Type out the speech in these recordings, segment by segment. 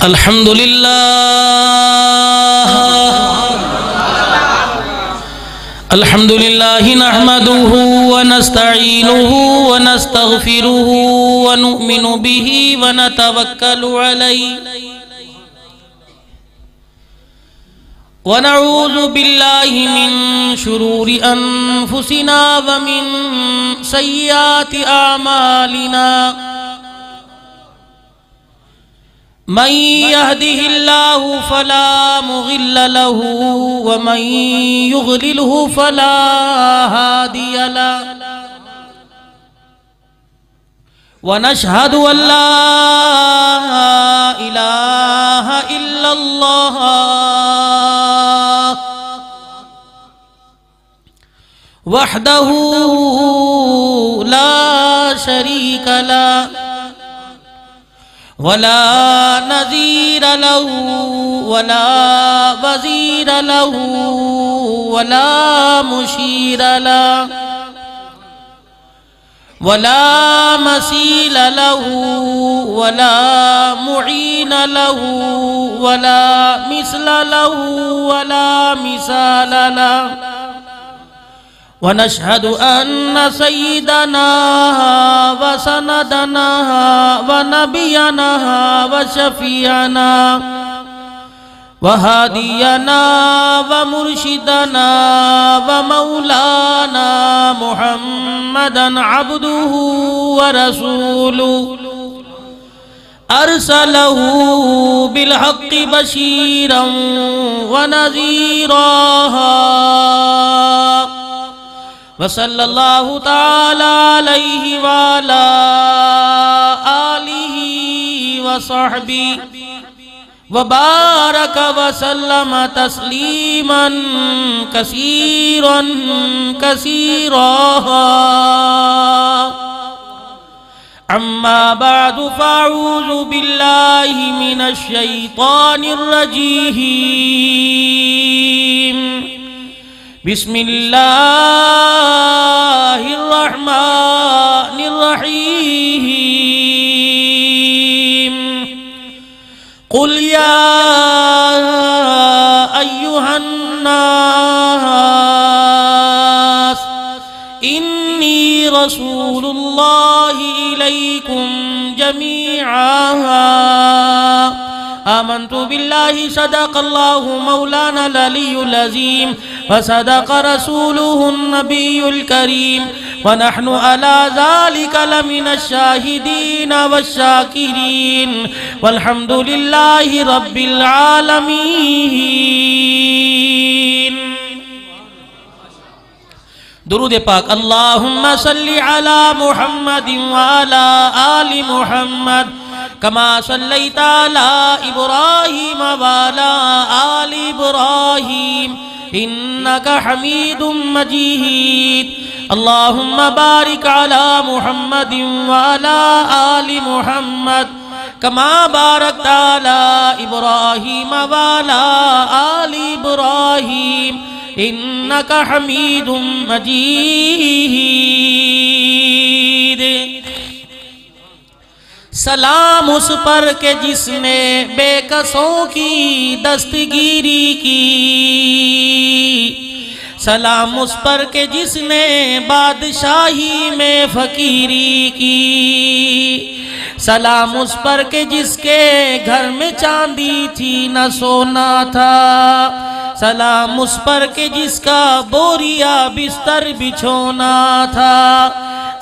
الحمدللہ نحمده ونستعینه ونستغفره ونؤمن به ونتوکل علیہ ونعوذ باللہ من شرور انفسنا ومن سیئات اعمالنا من يهده الله فلا مضل له ومن يضلله فلا هادي له ونشهد أن لا إله إلا الله وحده لا شريك له ولا نذير له ولا وزير له ولا مشير له ولا مثيل له ولا معين له ولا مثل له ولا مثال له ونشهد أن سيدنا وسندنا ونبينا وشفيعنا وهادينا ومرشدنا ومولانا محمدا عبده ورسوله أرسله بالحق بشيرا ونذيرا وصلى الله تعالى عليه وعلى آله وصحبه وبارك وسلم تسليما كثيرا كثيرا أما بعد فأعوذ بالله من الشيطان الرجيم بسم الله الرحمن الرحيم قل يا أيها الناس إني رسول الله إليكم جميعا آمنت بالله صدق الله مولانا العلي العظيم وصدق رسوله النبي الكريم ونحن على ذلك لمن الشاهدين والشاكرين والحمد لله رب العالمين. درود پاک. اللهم صل على محمد وعلى آل محمد كما صليت على إبراهيم وعلى آل إبراهيم إنك حميد مجيد. اللهم بارك على محمد وعلى آل محمد كما باركت على إبراهيم وعلى آل إبراهيم إنك حميد مجيد. سلام اس پر کہ جس نے بے کسوں کی دستگیری کی، سلام اس پر کہ جس نے بادشاہی میں فقیری کی، سلام اس پر کہ جس کے گھر میں چاندی تھی نہ سونا تھا، سلام اس پر کہ جس کا بوریا بستر بچھونا تھا،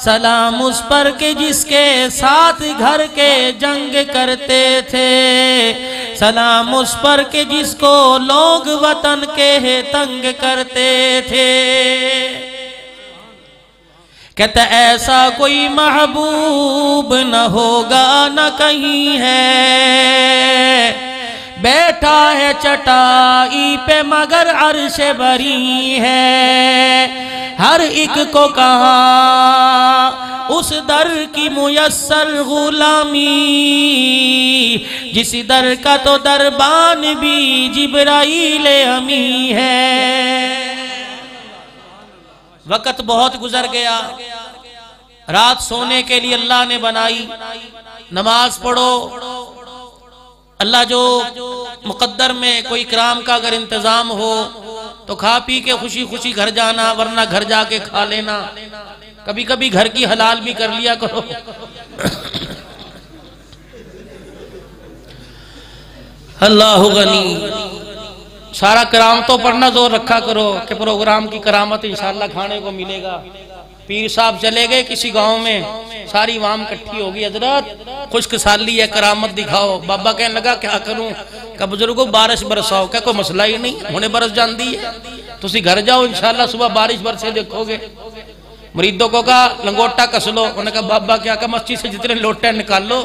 سلام اس پر کہ جس کے ساتھ گھر کے جنگ کرتے تھے، سلام اس پر کہ جس کو لوگ وطن کے تنگ کرتے تھے. کہتا ایسا کوئی محبوب نہ ہوگا نہ کہیں ہے، بیٹھا ہے چٹائی پہ مگر عرش بری ہے. ہر ایک کو کہا اس در کی میسر غلامی، جس در کا تو دربان بھی جبرائیل امی ہے. وقت بہت گزر گیا، رات سونے کے لیے اللہ نے بنائی. نماز پڑھو، اللہ جو مقدر میں کوئی اکرام کا اگر انتظام ہو تو کھا پی کے خوشی خوشی گھر جانا، ورنہ گھر جا کے کھا لینا۔ کبھی کبھی گھر کی حلال بھی کر لیا کرو۔ اللہ غنی۔ سارا کرامتوں پر نہ زور رکھا کرو کہ پروگرام کی کرامت انشاءاللہ کھانے کو ملے گا۔ پیر صاحب چلے گئے کسی گاؤں میں، ساری عوام کٹھی ہوگی، حضرت خشک سالی ہے کرامت دکھاؤ۔ بابا کہنے لگا کیا کروں؟ کہ بزرگوں بارش برساؤ۔ کیا کوئی مسئلہ ہی نہیں، ہونے برس جاندی ہے، تسی گھر جاؤ انشاءاللہ صبح بارش برسے دیکھو گے۔ مریدوں کو کہا لنگوٹا کس لو، انہوں نے کہا بابا کیا کہ مسجد سے جتنے لوٹے نکال لو،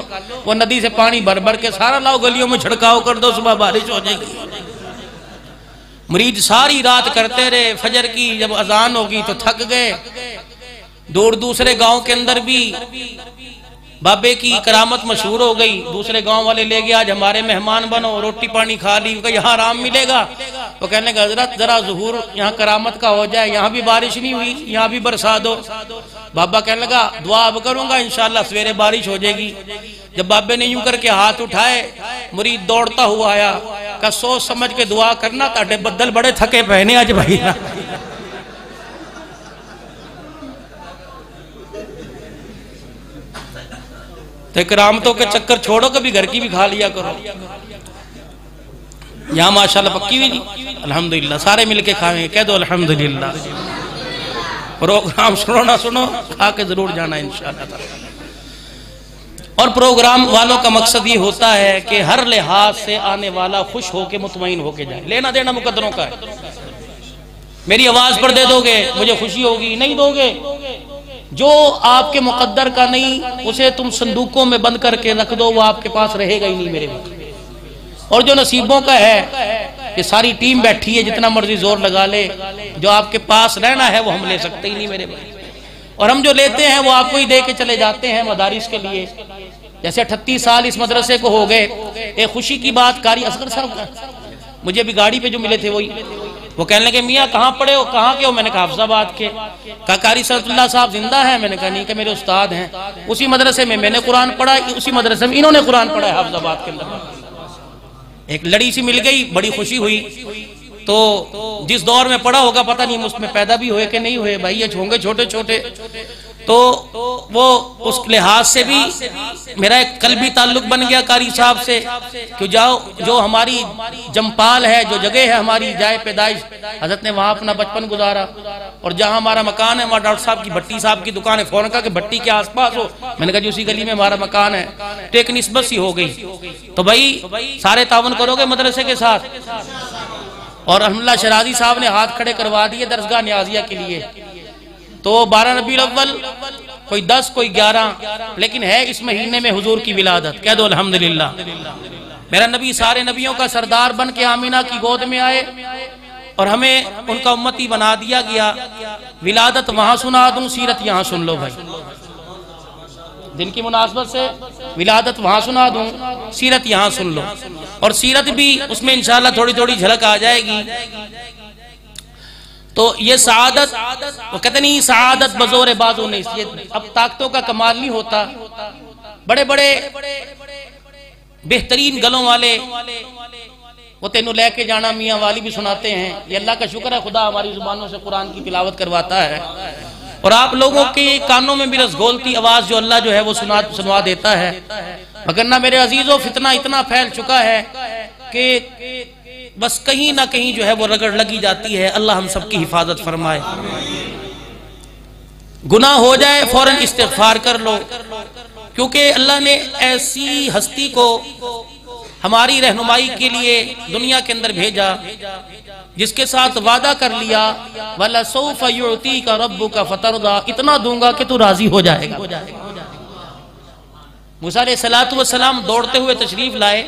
وہ ندی سے پانی بھر بھر کے سارا لاؤ گلیوں میں چھڑکاؤ کر دو، صبح بارش ہو جائے گی۔ مرید ساری رات کرتے رہے، فجر کی جب اذان ہوگی تو تھک گئے۔ دور دوسرے گاؤں کے اندر بھی بابے کی کرامت مشہور ہو گئی، دوسرے گاؤں والے لے گئے آج ہمارے مہمان بنو، روٹی پانی کھا لی، کہ یہاں آرام ملے گا۔ وہ کہنے کہ حضرت ذرا ظہور یہاں کرامت کا ہو جائے، یہاں بھی بارش نہیں ہوئی، یہاں بھی برسا دو۔ بابا کہنے لگا دعا اب کروں گا انشاءاللہ سویرے بارش ہو جائے گی۔ جب بابے نے یوں کر کے ہاتھ اٹھائے، مرید دوڑتا ہوا آیا کہ سوچ سمجھ کے دعا کرنا، تاڑے بدل بڑے تھکے پہنے آج بھائی۔ تو کرامتوں کے چکر چھوڑو، کبھی گھر کی بھی کھا لیا کرو۔ یہاں ماشاءاللہ پکی ہوئی جی، الحمدللہ سارے مل کے کھائیں گے، کہہ دو الحمدللہ۔ پروگرام سنو نہ سنو، کھا کے ضرور جانا انشاءاللہ۔ اور پروگرام والوں کا مقصد یہ ہوتا ہے کہ ہر لحاظ سے آنے والا خوش ہو کے مطمئن ہو کے جائے۔ لینا دینا مقدروں کا ہے۔ میری آواز پر دے دو گے مجھے خوشی ہوگی، نہیں دو گے جو آپ کے مقدر کا نہیں اسے تم صندوقوں میں بند کر کے رکھ دو، وہ آپ کے پاس رہے گا ہی نہیں میرے بھائی۔ اور جو نصیبوں کا ہے کہ ساری ٹیم بیٹھی ہے، جتنا مرضی زور لگا لے، جو آپ کے پاس رہنا ہے وہ ہم لے سکتے ہی نہیں میرے بھائی۔ اور ہم جو لیتے ہیں وہ آپ کو ہی دے کے چلے جاتے ہیں مدارس کے لیے۔ جیسے 38 سال اس مدرسے کو ہو گئے، ایک خوشی کی بات قاری اصغر صاحب کا، مجھے بھی گاڑی پہ جو ملے تھے وہی، وہ کہنے لگے میاں کہاں پڑے ہو، کہاں کے ہو؟ میں نے کہا حافظ آباد کے۔ کہا قاری صدر اللہ صاحب زندہ ہیں؟ میں نے کہا نہیں، کہ میرے استاد ہیں، اسی مدرسے میں میں نے قرآن پڑھا، اسی مدرسے میں انہوں نے قرآن پڑھا ہے حافظ آباد کے اندر۔ ایک لڑی سی مل گئی، بڑی خوشی ہوئی۔ تو جس دور میں پڑھا ہوگا پتہ نہیں اس میں پیدا بھی ہوئے کہ نہیں ہوئے بھائی، یہ ہوں گے چھوٹے چھوٹے۔ تو وہ اس لحاظ سے بھی میرا ایک قلبی تعلق بن گیا قاری صاحب سے کہ جو ہماری جمپال ہے، جو جگہ ہے ہماری جائے پیدائش، حضرت نے وہاں اپنا بچپن گزارا۔ اور جہاں ہمارا مکان ہے وہاں ڈاکٹر صاحب کی بھٹی صاحب کی دکان ہے، فوراً کہا کہ بھٹی کے آس پاس ہو؟ میں نے کہا جی اسی گلی میں ہمارا مکان ہے۔ تو ایک نسبت سی ہو گئی۔ تو بھائی سارے تعاون کرو گے مدرسے کے ساتھ؟ اور الحمدللہ شرازی صاحب نے ہاتھ کھڑے کروا دیے درسگاہ نیازیہ کے لیے۔ تو 12 ربیع الاول، کوئی 10 کوئی 11، لیکن ہے اس مہینے میں حضور کی ولادت، کہہ دو الحمدللہ۔ میرا نبی سارے نبیوں کا سردار بن کے آمینہ کی گود میں آئے اور ہمیں ان کا امتی بنا دیا گیا۔ ولادت وہاں سنا دوں، سیرت یہاں سن لو بھائی، دن کی مناسبت سے ولادت وہاں سنا دوں، سیرت یہاں سن لو۔ اور سیرت بھی اس میں انشاءاللہ تھوڑی تھوڑی جھلک آ جائے گی۔ تو یہ سعادت، وہ کہتے نہیں سعادت بزور بازو نہیں، یہ اب طاقتوں کا کمال نہیں ہوتا۔ بڑے بڑے بہترین گلوں والے وہ تینوں لے کے جانا میاں والی بھی سناتے ہیں۔ یہ اللہ کا شکر ہے خدا ہماری زبانوں سے قرآن کی تلاوت کرواتا ہے، اور آپ لوگوں کے کانوں میں بھی رسگولتی آواز جو اللہ جو ہے وہ سنوا دیتا ہے۔ مگر نہ میرے عزیزوں فتنہ اتنا پھیل چکا ہے کہ بس کہیں نہ کہیں جو ہے وہ رگڑ لگی جاتی ہے۔ اللہ ہم سب کی حفاظت فرمائے۔ گناہ ہو جائے فوراً استغفار کر لو، کیونکہ اللہ نے ایسی ہستی کو ہماری رہنمائی کے لیے دنیا کے اندر بھیجا جس کے ساتھ وعدہ کر لیا وَلَسَوْفَ يُعْتِيكَ رَبُّكَ فَتَرْضَى، اتنا دوں گا کہ تو راضی ہو جائے گا۔ موسیٰ علیہ السلام دوڑتے ہوئے تشریف لائے،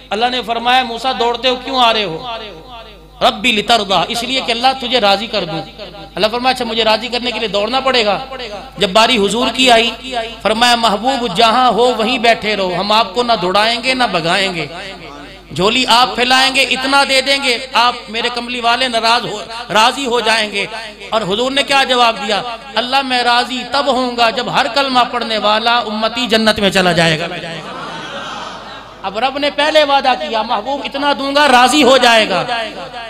اللہ نے فرمایا موسیٰ دوڑتے ہو کیوں آ رہے ہو؟ ربی لترضا، اس لیے کہ اللہ تجھے راضی کر دوں۔ اللہ فرمایا اچھا مجھے راضی کرنے کے لیے دوڑنا پڑے گا؟ جب باری حضور کی آئی فرمایا محبوب جہاں ہو وہیں بیٹھے رہو، ہم آپ کو نہ دوڑائیں گے نہ بھگائیں گے، جھولی آپ پھیلائیں گے اتنا دے دیں گے آپ میرے کملی والے راضی ہو جائیں گے۔ اور حضور نے کیا جواب دیا؟ اللہ میں راضی تب ہوں گا جب ہر کلمہ پڑھنے والا امتی جنت میں چلا جائے گا۔ اب رب نے پہلے وعدہ کیا محبوب اتنا دوں گا راضی ہو جائے گا،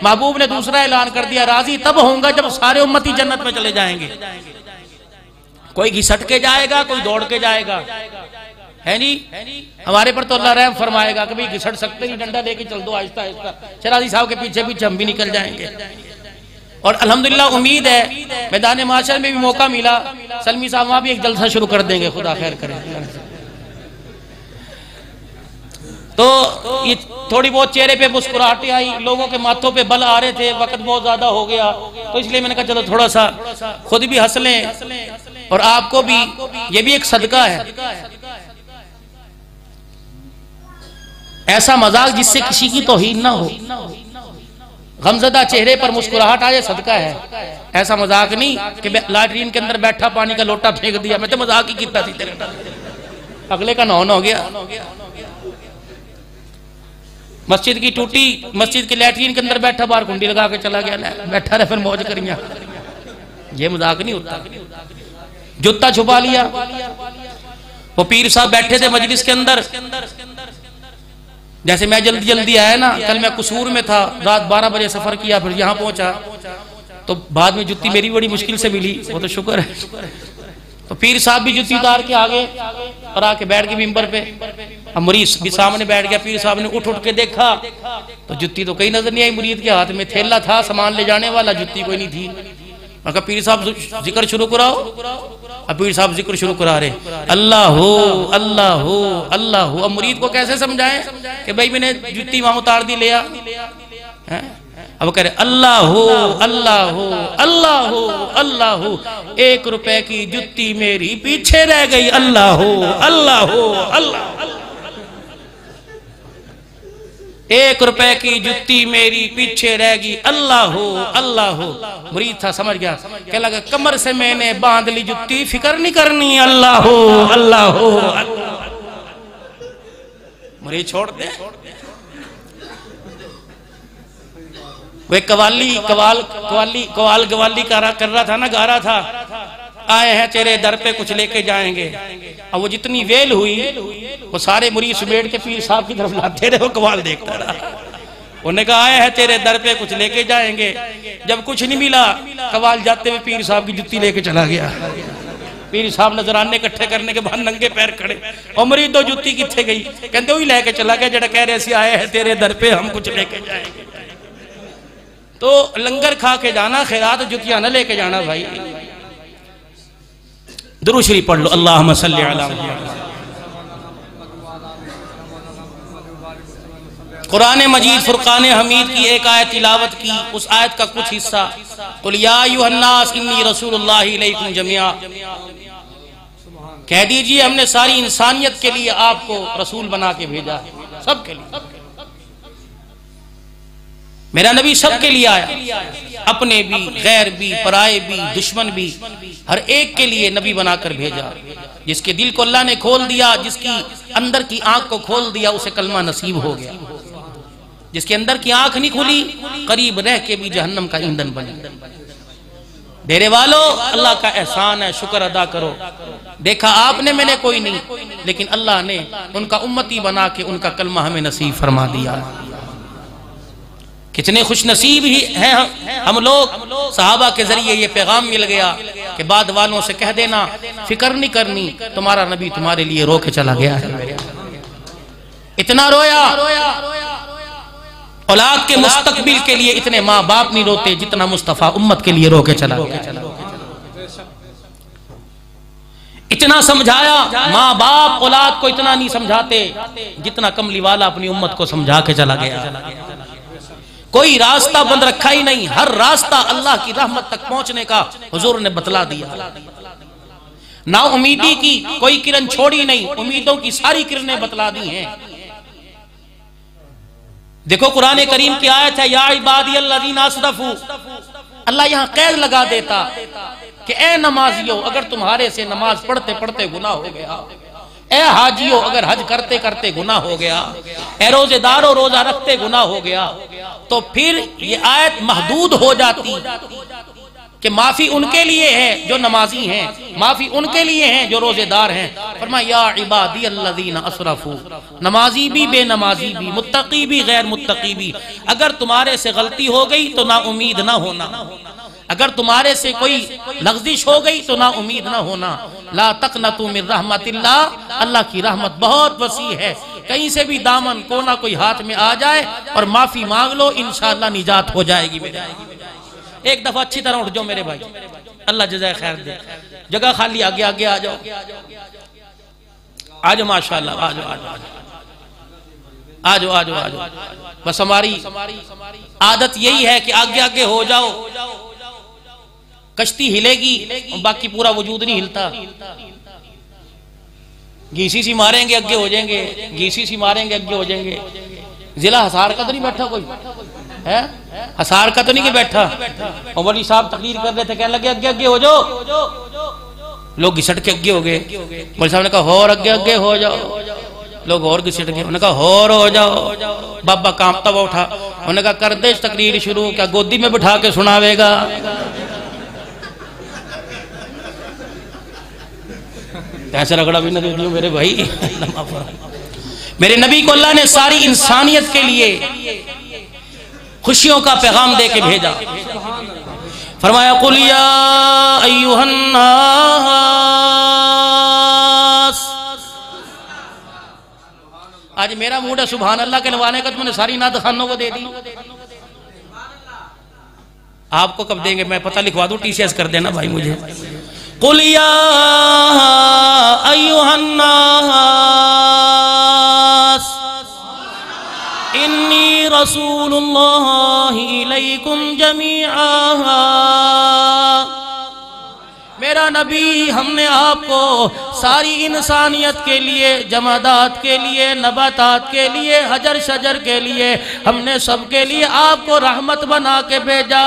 محبوب نے دوسرا اعلان کر دیا راضی تب ہوں گا جب سارے امتی جنت میں چلے جائیں گے، کوئی گھسٹ کے جائے گا کوئی دوڑ کے جائے گا، ہے جی ہمارے پر تو اللہ رحم فرمائے گا کہ بھئی گھسٹ سکتے نہیں، ڈنڈا لے کے چل دو آہستہ آہستہ، شرازی صاحب کے پیچھے پیچھے ہم بھی نکل جائیں گے۔ اور الحمدللہ امید ہے میدان معاشر میں بھی موقع ملا، سلمی صاحب وہاں بھی ایک جلسہ شروع کر دیں گے، خدا خیر کرے۔ تو یہ تھوڑی بہت چہرے پہ مسکراہٹیں آئی، لوگوں کے ماتھوں پہ بل آ رہے تھے، وقت بہت زیادہ ہو گیا، تو اس لیے میں نے کہا چلو تھوڑا سا خود بھی ہنس لیں اور آپ کو بھی، یہ بھی ایک صدقہ ہے، ایسا مذاق جس سے کسی کی توہین نہ ہو، غمزدہ چہرے پر مسکراہٹ آئے صدقہ ہے، ایسا مذاق نہیں کہ لاٹرین کے اندر بیٹھا پانی کا لوٹا پھینک دیا، میں تو مذاق ہی کیتا تھی تیرے اگلے کا نون ہو گیا۔ مسجد کی ٹوٹی، مسجد کے لیٹرین کے اندر بیٹھا باہر کنڈی لگا کے چلا گیا، بیٹھا رہے پھر موج کریاں، یہ مذاق نہیں ہوتا۔ جوتا چھپا لیا، وہ پیر صاحب بیٹھے تھے مجلس کے اندر، جیسے میں جلدی جلدی آیا نا، کل میں قصور میں تھا، رات 12 بجے سفر کیا، پھر یہاں پہنچا تو بعد میں جتی میری بڑی مشکل سے ملی، وہ تو شکر ہے۔ تو پیر صاحب بھی جتی اتار کے آگے اور آ کے بیٹھ کے ممبر پہ، اب مرید بھی سامنے بیٹھ گیا، پیر صاحب نے اٹھ کے دیکھا تو جتی تو کہیں نظر نہیں آئی، مرید کے ہاتھ میں تھیلا تھا سامان لے جانے والا، جتی کوئی نہیں تھی۔ میں کہا پیر صاحب ذکر شروع کراؤ، اب پیر صاحب ذکر شروع کرا رہے، اللہ ہو اللہ ہو اللہ ہو۔ اب مرید کو کیسے سمجھائیں کہ بھئی میں نے جتی وہاں اتار دی لیا، اب کہہ رہے اللہ ہو اللہ ہو اللہ ہو اللہ ہو، 1 روپے کی جتی میری پیچھے رہ گئی، اللہ ہو اللہ ہو اللہ ہو، 1 روپے کی جتی میری پیچھے رہ گئی، اللہ ہو اللہ ہو۔ مرید تھا سمجھ گیا، کہ لگا کمر سے میں نے باندھ لی جتی، فکر نہیں کرنی، اللہ ہو اللہ ہو اللہ ہو۔ مرید چھوڑ دے، وہ قوالی کر رہا تھا نا، گا رہا تھا، آئے ہیں تیرے در پہ کچھ لے کے جائیں گے، اب وہ جتنی ویل ہوئی وہ سارے مرید سمیٹ کے پیر صاحب کی طرف لاتے رہے، وہ قوال دیکھتا رہا، انہوں نے کہا آئے ہیں تیرے در پہ کچھ لے کے جائیں گے، جب کچھ نہیں ملا قوال جاتے ہوئے پیر صاحب کی جتی لے کے چلا گیا، پیر صاحب نظرانے اکٹھے کرنے کے بعد ننگے پیر کھڑے، اور مرید دو جتی کتھے گئی، کہتے ہوئی لے کے چلا گیا جڑا کہہ رہے سی آئے ہیں تیرے در پہ ہم کچھ لے کے جائیں گے۔ تو لنگر کھا کے جانا، خیرات جتیاں نہ لے کے جانا بھائی۔ درود شریف پڑھ لو، اللہم صلی علی محمد۔ قرآن مجید فرقان حمید کی ایک آیت تلاوت کی، اس آیت کا کچھ حصہ، قل یا ایھا الناس انی رسول اللہ الیکم جمیعا، کہہ دیجئے ہم نے ساری انسانیت کے لیے آپ کو رسول بنا کے بھیجا ہے، سب کے لیے، میرا نبی سب کے لیے آیا، اپنے بھی غیر بھی پرائے بھی دشمن بھی، ہر ایک کے لیے نبی بنا کر بھیجا۔ جس کے دل کو اللہ نے کھول دیا، جس کی اندر کی آنکھ کو کھول دیا، اسے کلمہ نصیب ہو گیا۔ جس کے اندر کی آنکھ نہیں کھلی، قریب رہ کے بھی جہنم کا ایندھن بنے۔ ڈیرے والو اللہ کا احسان ہے، شکر ادا کرو، دیکھا آپ نے میں نے کوئی نہیں، لیکن اللہ نے ان کا امتی بنا کے ان کا کلمہ ہمیں نصیب فرما دیا۔ کتنے خوش نصیب ہی ہیں ہم لوگ، صحابہ کے ذریعے یہ پیغام مل گیا کہ بعد والوں سے کہہ دینا فکر نہیں کرنی، تمہارا نبی تمہارے لیے رو کے چلا گیا ہے۔ اتنا رویا، اولاد کے مستقبل کے لیے اتنے ماں باپ نہیں روتے جتنا مصطفیٰ امت کے لیے رو کے چلا گیا۔ اتنا سمجھایا، ماں باپ اولاد کو اتنا نہیں سمجھاتے جتنا کملی والا اپنی امت کو سمجھا کے چلا گیا۔ کوئی راستہ بند رکھا ہی نہیں، ہر راستہ اللہ کی رحمت تک پہنچنے کا حضور نے بتلا دیا۔ نا امیدی کی کوئی کرن چھوڑی نہیں، امیدوں کی ساری کرنیں بتلا دی ہیں۔ دیکھو قرآن کریم کی آیت ہے، یا عبادی الذین اسرفوا، اللہ یہاں قید لگا دیتا کہ اے نمازیوں اگر تمہارے سے نماز پڑھتے پڑھتے گناہ ہو گیا، اے حاجیوں اگر حج کرتے کرتے گناہ ہو گیا، اے روزے داروں روزہ رکھتے گناہ ہو گیا، تو پھر یہ آیت محدود ہو جاتی کہ معافی ان کے لیے ہے جو نمازی ہیں، معافی ان کے لیے ہیں جو روزے دار ہیں۔ فرمایا یا عبادی الذین اسرفوا، نمازی بھی بے نمازی بھی، متقی بھی غیر متقی بھی، اگر تمہارے سے غلطی ہو گئی تو نا امید نہ ہونا، اگر تمہارے سے کوئی لغزش ہو گئی تو نا امید نہ ہونا۔ لا تقنطوا من رحمت اللہ، اللہ کی رحمت بہت وسیع ہے، کہیں سے بھی دامن کو نہ کوئی ہاتھ میں آ جائے اور معافی مانگ لو، انشاءاللہ نجات ہو جائے گی۔ ایک دفعہ اچھی طرح اٹھ جاؤ میرے بھائی، اللہ جزائے خیر دے، جگہ خالی آگے آگے آ جاؤ، آ جاؤ ماشاءاللہ، آ جاؤ آ جاؤ آ جاؤ آ جاؤ آ جاؤ۔ بس ہماری عادت یہی ہے کہ آگے آگے ہو جاؤ، کشتی ہلے گی باقی پورا وجود نہیں ہلتا۔ گھیسی سی ماریں گے اگے ہو جائیں گے، گھیسی سی ماریں گے اگے ہو جائیں گے۔ ضلع ہسار کا تو نہیں بیٹھا کوئی ہے؟ ہسار کا تو نہیں کہ بیٹھا؟ عمر صاحب تقریر کر رہے تھے، کہنے لگے اگے اگے ہو جاؤ، لوگ گھسٹ کے اگے ہو گئے۔ عمر صاحب نے کہا اور اگے اگے ہو جاؤ، لوگ اور گھسٹ گئے۔ انہوں نے کہا اور ہو جاؤ، بابا کانپتا ہوا اٹھا، انہوں نے کہا کر دے تقریر شروع، کیا گودی میں بٹھا کے سناوے گا؟ ایسے رگڑا بھی نہ دے دیو میرے بھائی۔ میرے نبی کو اللہ نے ساری انسانیت کے لیے خوشیوں کا پیغام دے کے بھیجا۔ فرمایا قُلْ يَا أَيُّهَا النَّاسِ، آج میرا موڈ ہے سبحان اللہ کے نوانے کا، تو میں نے ساری نعت خانوں کو دے دی۔ آپ کو کب دیں گے؟ میں پتہ لکھوا دوں، ٹی سی ایس کر دینا بھائی مجھے۔ قُلْ يَا أَيُّهَا النَّاسِ إِنِّي رَسُولُ اللَّهِ إِلَيْكُمْ جَمِيعًا، میرا نبی ہم نے آپ کو ساری انسانیت کے لیے، جمادات کے لیے، نباتات کے لیے، حجر شجر کے لیے، ہم نے سب کے لیے آپ کو رحمت بنا کے بھیجا،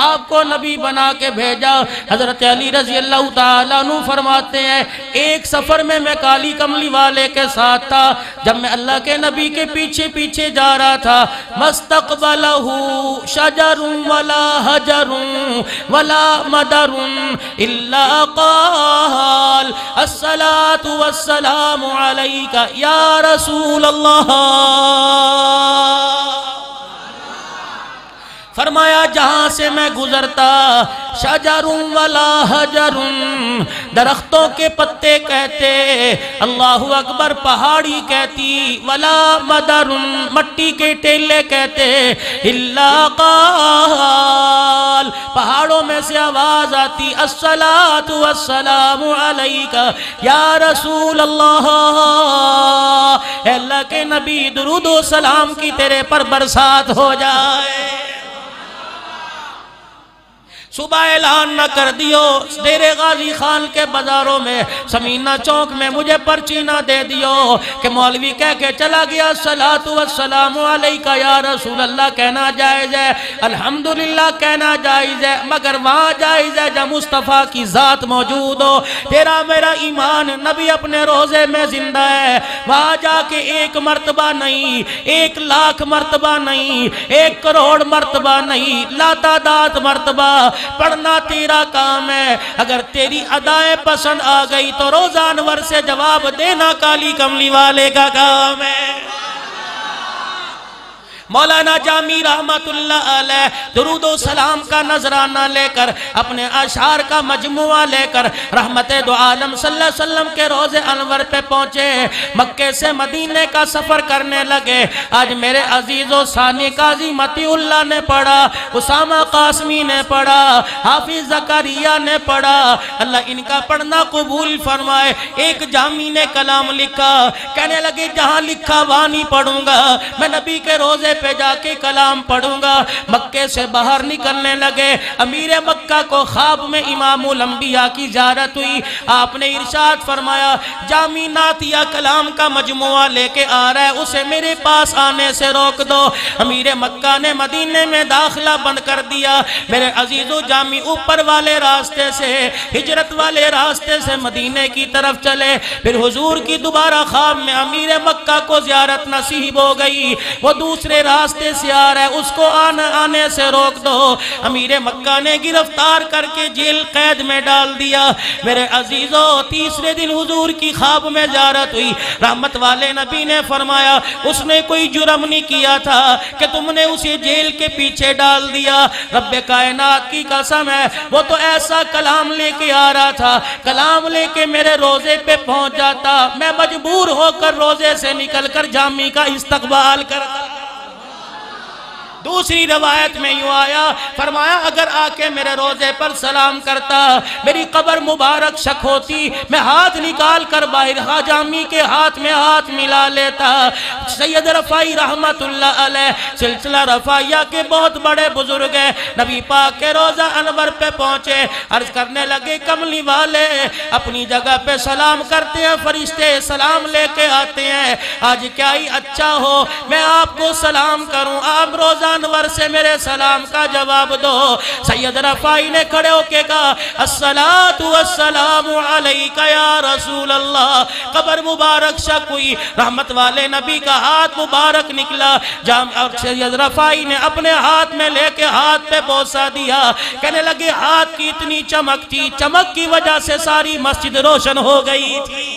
آپ کو نبی بنا کے بھیجا۔ حضرت علی رضی اللہ تعالیٰ عنہ فرماتے ہیں ایک سفر میں کالی کملی والے کے ساتھ تھا، جب میں اللہ کے نبی کے پیچھے پیچھے جا رہا تھا، مستقبلہ شجر ولا حجر ولا مدر الا قال الصلاة والسلام علیک یا رسول اللہ۔ فرمایا جہاں سے میں گزرتا، شجر ولا حجر، درختوں کے پتے کہتے، اللہ اکبر پہاڑی کہتی، ولا مدر مٹی کے ٹیلے کہتے، الا قال پہاڑوں میں سے آواز آتی، الصلاة والسلام علیک یا رسول اللہ، اے اللہ کے نبی درود و سلام کی تیرے پر برسات ہو جائے۔ صبح اعلان نہ کر دیو ڈیرے غازی خان کے بازاروں میں، سمینہ چوک میں مجھے پرچی نہ دے دیو کہ مولوی کہہ کے چلا گیا الصلاۃ والسلام علیک یا رسول اللہ، کہنا جائز ہے، الحمدللہ کہنا جائز ہے، مگر وہاں جائز ہے جب مصطفیٰ کی ذات موجود ہو۔ تیرا میرا ایمان نبی اپنے روزے میں زندہ ہے، وہاں جا کے ایک مرتبہ نہیں، 1,00,000 مرتبہ نہیں، 1 کروڑ مرتبہ نہیں، لاتعداد مرتبہ پڑھنا تیرا کام ہے۔ اگر تیری ادائیں پسند آ گئی تو روزہ انور سے جواب دینا کالی کملی والے کا کام ہے۔ مولانا جامی رحمت اللہ علیہ درود و سلام کا نذرانہ لے کر، اپنے اشعار کا مجموعہ لے کر رحمت دو عالم صلی اللہ علیہ وسلم کے روز انور پہ پہنچے، مکے سے مدینے کا سفر کرنے لگے۔ آج میرے عزیز و ثانی قاضی متی اللہ نے پڑھا، اسامہ قاسمی نے پڑھا، حافظ زکریا نے پڑھا، اللہ ان کا پڑھنا قبول فرمائے۔ ایک جامی نے کلام لکھا، کہنے لگے جہاں لکھا وہاں نہیں پڑھوں گا، میں نبی کے روزے پہ جا کے کلام پڑھوں گا۔ مکے سے باہر نکلنے لگے، امیر مکہ کو خواب میں امام الانبیاء کی زیارت ہوئی، آپ نے ارشاد فرمایا جامی نعت یا کلام کا مجموعہ لے کے آ رہا ہے، اسے میرے پاس آنے سے روک دو۔ امیر مکہ نے مدینے میں داخلہ بند کر دیا۔ میرے عزیزو جامی اوپر والے راستے سے، ہجرت والے راستے سے مدینے کی طرف چلے، پھر حضور کی دوبارہ خواب میں امیر مکہ کو زیارت نصیب ہو گئی، وہ دوسرے راستے سے آ رہا ہے، اس کو آنے سے روک دو۔ امیر مکہ نے گرفتار کر کے جیل قید میں ڈال دیا۔ میرے عزیزو، تیسرے دن حضور کی خواب میں زیارت ہوئی۔ رحمت والے نبی نے فرمایا اس نے کوئی جرم نہیں کیا تھا کہ تم نے اسے جیل کے پیچھے ڈال دیا۔ رب کائنات کی قسم ہے، وہ تو ایسا کلام لے کے آ رہا تھا، کلام لے کے میرے روزے پہ پہنچ جاتا، میں مجبور ہو کر روزے سے نکل کر جامی کا استقبال کرتا۔ دوسری روایت میں یوں آیا، فرمایا اگر آ کے میرے روزے پر سلام کرتا، میری قبر مبارک شک ہوتی، میں ہاتھ نکال کر باہر جامی کے ہاتھ میں ہاتھ ملا لیتا۔ سید رفائی رحمت اللہ علیہ سلسلہ رفائیہ کے بہت بڑے بزرگ ہیں، نبی پاک کے روزہ انور پہ پہنچے، عرض کرنے لگے کملی والے اپنی جگہ پہ سلام کرتے ہیں، فرشتے سلام لے کے آتے ہیں، آج کیا ہی اچھا ہو میں آپ کو سلام کروں، آپ روزہ انور سے میرے سلام کا جواب دو۔ سید رفائی نے کھڑے ہو کے کہا الصلاۃ والسلام علیک یا رسول اللہ۔ قبر مبارک شک ہوئی، رحمت والے نبی کا ہاتھ مبارک نکلا، اور سید رفائی نے اپنے ہاتھ میں لے کے ہاتھ پہ بوسہ دیا، کہنے لگے ہاتھ کی اتنی چمک تھی، چمک کی وجہ سے ساری مسجد روشن ہو گئی تھی۔